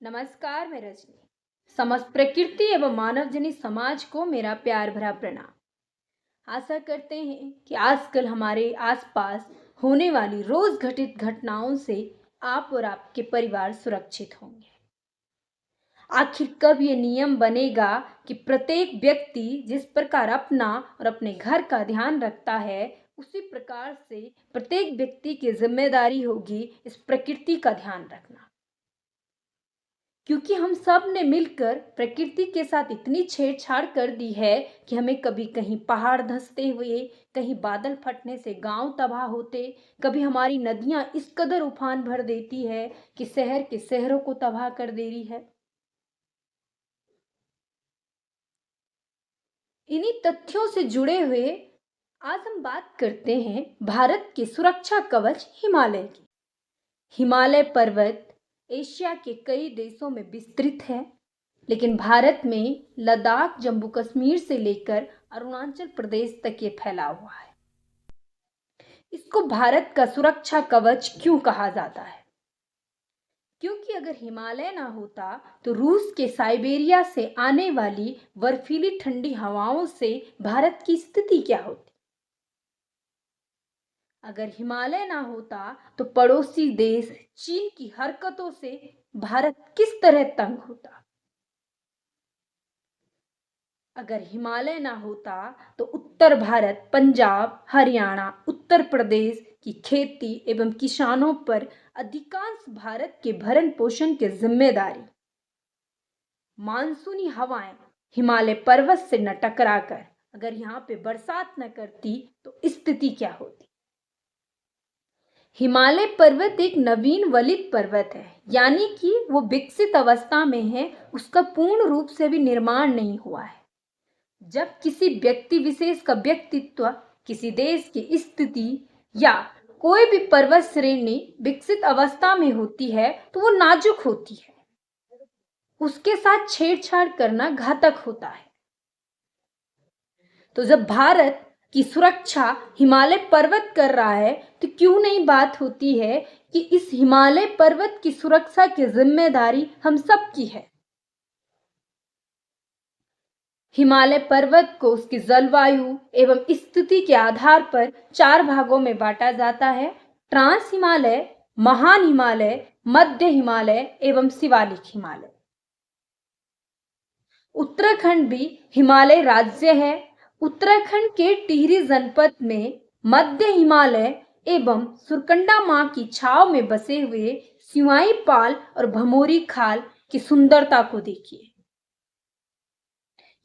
नमस्कार, मैं रजनी। समस्त प्रकृति एवं मानव जनित समाज को मेरा प्यार भरा प्रणाम। आशा करते हैं कि आजकल हमारे आसपास होने वाली रोज घटित घटनाओं से आप और आपके परिवार सुरक्षित होंगे। आखिर कब ये नियम बनेगा कि प्रत्येक व्यक्ति जिस प्रकार अपना और अपने घर का ध्यान रखता है, उसी प्रकार से प्रत्येक व्यक्ति की जिम्मेदारी होगी इस प्रकृति का ध्यान रखना। क्योंकि हम सब ने मिलकर प्रकृति के साथ इतनी छेड़छाड़ कर दी है कि हमें कभी कहीं पहाड़ धंसते हुए, कहीं बादल फटने से गांव तबाह होते, कभी हमारी नदियां इस कदर उफान भर देती है कि शहर के शहरों को तबाह कर दे रही है। इन्हीं तथ्यों से जुड़े हुए आज हम बात करते हैं भारत के सुरक्षा कवच हिमालय की। हिमालय पर्वत एशिया के कई देशों में विस्तृत है, लेकिन भारत में लद्दाख, जम्मू कश्मीर से लेकर अरुणाचल प्रदेश तक ये फैला हुआ है। इसको भारत का सुरक्षा कवच क्यों कहा जाता है? क्योंकि अगर हिमालय ना होता तो रूस के साइबेरिया से आने वाली बर्फीली ठंडी हवाओं से भारत की स्थिति क्या होती? अगर हिमालय ना होता तो पड़ोसी देश चीन की हरकतों से भारत किस तरह तंग होता? अगर हिमालय ना होता तो उत्तर भारत, पंजाब, हरियाणा, उत्तर प्रदेश की खेती एवं किसानों पर अधिकांश भारत के भरण पोषण की जिम्मेदारी मानसूनी हवाएं हिमालय पर्वत से न टकराकर अगर यहाँ पे बरसात न करती तो स्थिति क्या होती? हिमालय पर्वत एक नवीन वलित पर्वत है, यानी कि वो विकसित अवस्था में है, उसका पूर्ण रूप से भी निर्माण नहीं हुआ है। जब किसी व्यक्ति विशेष का व्यक्तित्व, किसी देश की स्थिति या कोई भी पर्वत श्रेणी विकसित अवस्था में होती है तो वो नाजुक होती है, उसके साथ छेड़छाड़ करना घातक होता है। तो जब भारत की सुरक्षा हिमालय पर्वत कर रहा है तो क्यों नहीं बात होती है कि इस हिमालय पर्वत की सुरक्षा की जिम्मेदारी हम सब की है। हिमालय पर्वत को उसकी जलवायु एवं स्थिति के आधार पर 4 भागों में बांटा जाता है: ट्रांस हिमालय, महान हिमालय, मध्य हिमालय एवं शिवालिक हिमालय। उत्तराखंड भी हिमालय राज्य है। उत्तराखंड के टिहरी जनपद में मध्य हिमालय एवं सुरकंडा मां की छाव में बसे हुए सिवाई पाल और भमोरी खाल की सुंदरता को देखिए।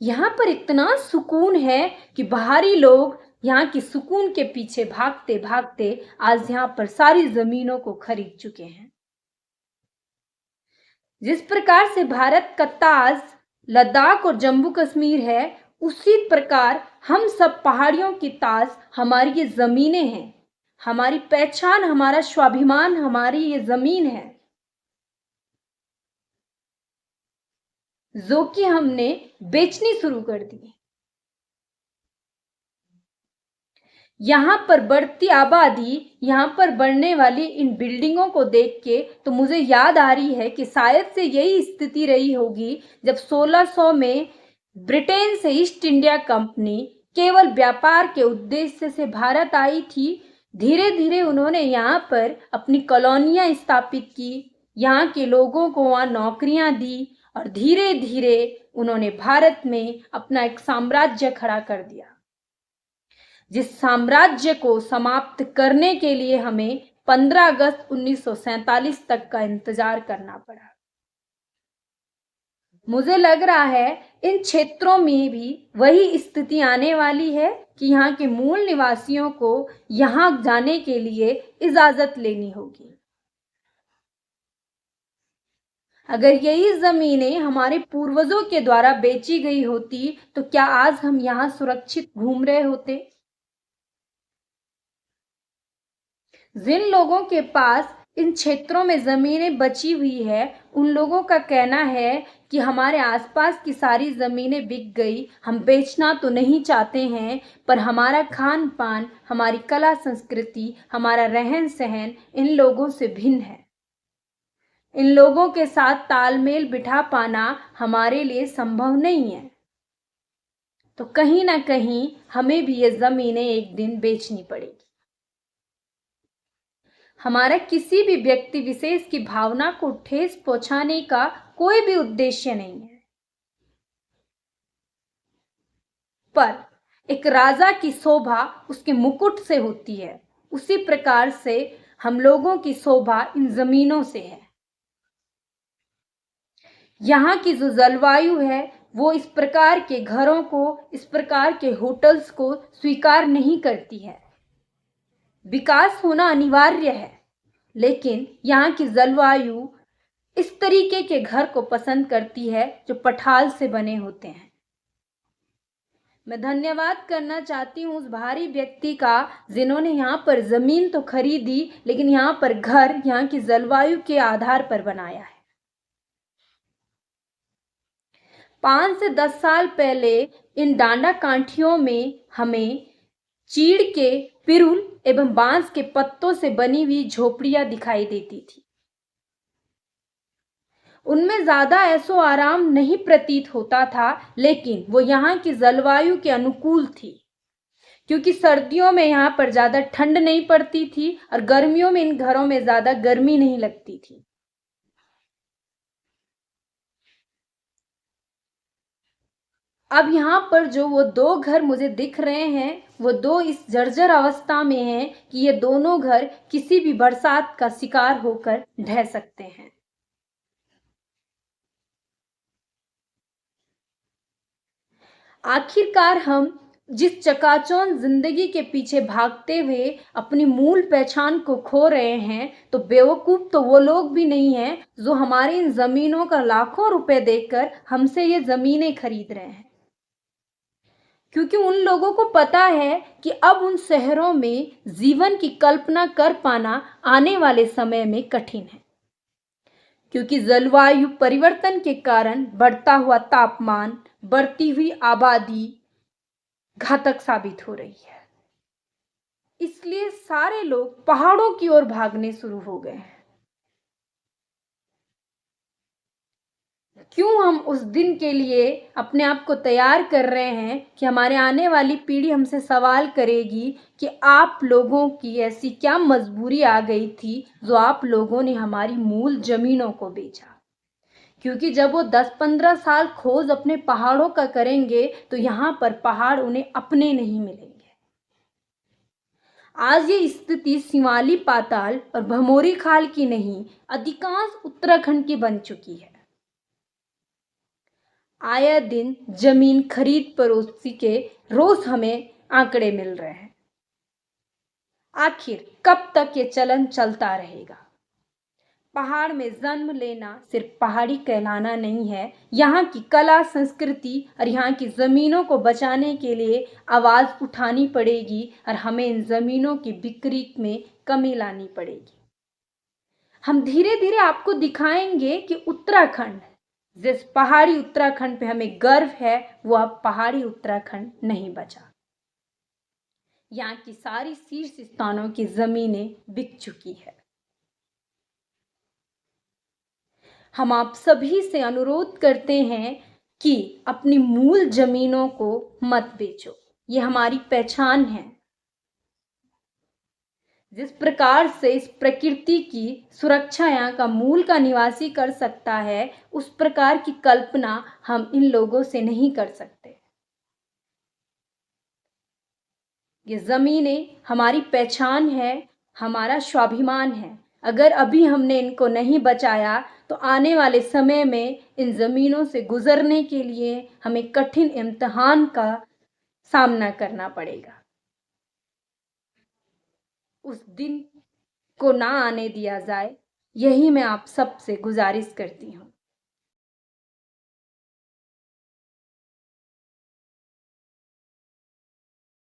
यहाँ पर इतना सुकून है कि बाहरी लोग यहाँ की सुकून के पीछे भागते भागते आज यहाँ पर सारी जमीनों को खरीद चुके हैं। जिस प्रकार से भारत का ताज लद्दाख और जम्मू कश्मीर है, उसी प्रकार हम सब पहाड़ियों की ताज हमारी ये जमीनें हैं, हमारी पहचान, हमारा स्वाभिमान, हमारी ये जमीन है, जो कि हमने बेचनी शुरू कर दी। यहाँ पर बढ़ती आबादी, यहाँ पर बढ़ने वाली इन बिल्डिंगों को देख के तो मुझे याद आ रही है कि शायद से यही स्थिति रही होगी जब 1600 में ब्रिटेन से ईस्ट इंडिया कंपनी केवल व्यापार के उद्देश्य से भारत आई थी। धीरे धीरे उन्होंने यहाँ पर अपनी कॉलोनियां स्थापित की, यहाँ के लोगों को वहाँ नौकरियां दी और धीरे धीरे उन्होंने भारत में अपना एक साम्राज्य खड़ा कर दिया, जिस साम्राज्य को समाप्त करने के लिए हमें 15 अगस्त 1947 तक का इंतजार करना पड़ा। मुझे लग रहा है इन क्षेत्रों में भी वही स्थिति आने वाली है कि यहाँ के मूल निवासियों को यहाँ जाने के लिए इजाजत लेनी होगी। अगर यही जमीनें हमारे पूर्वजों के द्वारा बेची गई होती तो क्या आज हम यहाँ सुरक्षित घूम रहे होते? जिन लोगों के पास इन क्षेत्रों में जमीनें बची हुई है, उन लोगों का कहना है कि हमारे आसपास की सारी जमीनें बिक गई, हम बेचना तो नहीं चाहते हैं, पर हमारा खान पान, हमारी कला संस्कृति, हमारा रहन सहन इन लोगों से भिन्न है। इन लोगों के साथ तालमेल बिठा पाना हमारे लिए संभव नहीं है। तो कहीं ना कहीं हमें भी ये जमीनें एक दिन बेचनी पड़ेगी। हमारा किसी भी व्यक्ति विशेष की भावना को ठेस पहुंचाने का कोई भी उद्देश्य नहीं है, पर एक राजा की शोभा उसके मुकुट से होती है, उसी प्रकार से हम लोगों की शोभा इन जमीनों से है। यहाँ की जो जलवायु है वो इस प्रकार के घरों को, इस प्रकार के होटल्स को स्वीकार नहीं करती है। विकास होना अनिवार्य है, लेकिन यहाँ की जलवायु इस तरीके के घर को पसंद करती है जो पठाल से बने होते हैं। मैं धन्यवाद करना चाहती हूँ उस भारी व्यक्ति का जिन्होंने यहाँ पर जमीन तो खरीदी, लेकिन यहाँ पर घर यहाँ की जलवायु के आधार पर बनाया है। 5 से 10 साल पहले इन डांडा कांठियों में हमें चीड़ के, पिरुल एवं बांस के पत्तों से बनी हुई झोपड़ियां दिखाई देती थी। उनमें ज्यादा ऐसो आराम नहीं प्रतीत होता था, लेकिन वो यहाँ की जलवायु के अनुकूल थी, क्योंकि सर्दियों में यहाँ पर ज्यादा ठंड नहीं पड़ती थी और गर्मियों में इन घरों में ज्यादा गर्मी नहीं लगती थी। अब यहाँ पर जो वो 2 घर मुझे दिख रहे हैं, वो 2 इस जर्जर अवस्था में हैं कि ये दोनों घर किसी भी बरसात का शिकार होकर ढह सकते हैं। आखिरकार हम जिस चकाचौंध जिंदगी के पीछे भागते हुए अपनी मूल पहचान को खो रहे हैं, तो बेवकूफ तो वो लोग भी नहीं हैं जो हमारी इन जमीनों का लाखों रुपए देकर हमसे ये जमीनें खरीद रहे हैं, क्योंकि उन लोगों को पता है कि अब उन शहरों में जीवन की कल्पना कर पाना आने वाले समय में कठिन है, क्योंकि जलवायु परिवर्तन के कारण बढ़ता हुआ तापमान, बढ़ती हुई आबादी घातक साबित हो रही है। इसलिए सारे लोग पहाड़ों की ओर भागने शुरू हो गए हैं। क्यों हम उस दिन के लिए अपने आप को तैयार कर रहे हैं कि हमारे आने वाली पीढ़ी हमसे सवाल करेगी कि आप लोगों की ऐसी क्या मजबूरी आ गई थी जो आप लोगों ने हमारी मूल जमीनों को बेचा। क्योंकि जब वो 10-15 साल खोज अपने पहाड़ों का करेंगे तो यहाँ पर पहाड़ उन्हें अपने नहीं मिलेंगे। आज ये स्थिति शिवाली पाताल और भमोरी खाल की नहीं, अधिकांश उत्तराखंड की बन चुकी है। आया दिन जमीन खरीद फरोख्त के रोज हमें आंकड़े मिल रहे हैं। आखिर कब तक ये चलन चलता रहेगा? पहाड़ में जन्म लेना सिर्फ पहाड़ी कहलाना नहीं है, यहाँ की कला, संस्कृति और यहाँ की जमीनों को बचाने के लिए आवाज उठानी पड़ेगी और हमें इन जमीनों की बिक्री में कमी लानी पड़ेगी। हम धीरे धीरे आपको दिखाएंगे कि उत्तराखंड, जिस पहाड़ी उत्तराखंड पे हमें गर्व है, वो अब पहाड़ी उत्तराखंड नहीं बचा। यहाँ की सारी शीर्ष स्थानों की जमीनें बिक चुकी है। हम आप सभी से अनुरोध करते हैं कि अपनी मूल जमीनों को मत बेचो, ये हमारी पहचान है। जिस प्रकार से इस प्रकृति की सुरक्षा यहाँ का मूल का निवासी कर सकता है, उस प्रकार की कल्पना हम इन लोगों से नहीं कर सकते। ये जमीनें हमारी पहचान है, हमारा स्वाभिमान है। अगर अभी हमने इनको नहीं बचाया तो आने वाले समय में इन जमीनों से गुजरने के लिए हमें कठिन इम्तिहान का सामना करना पड़ेगा। उस दिन को ना आने दिया जाए, यही मैं आप सबसे गुजारिश करती हूँ।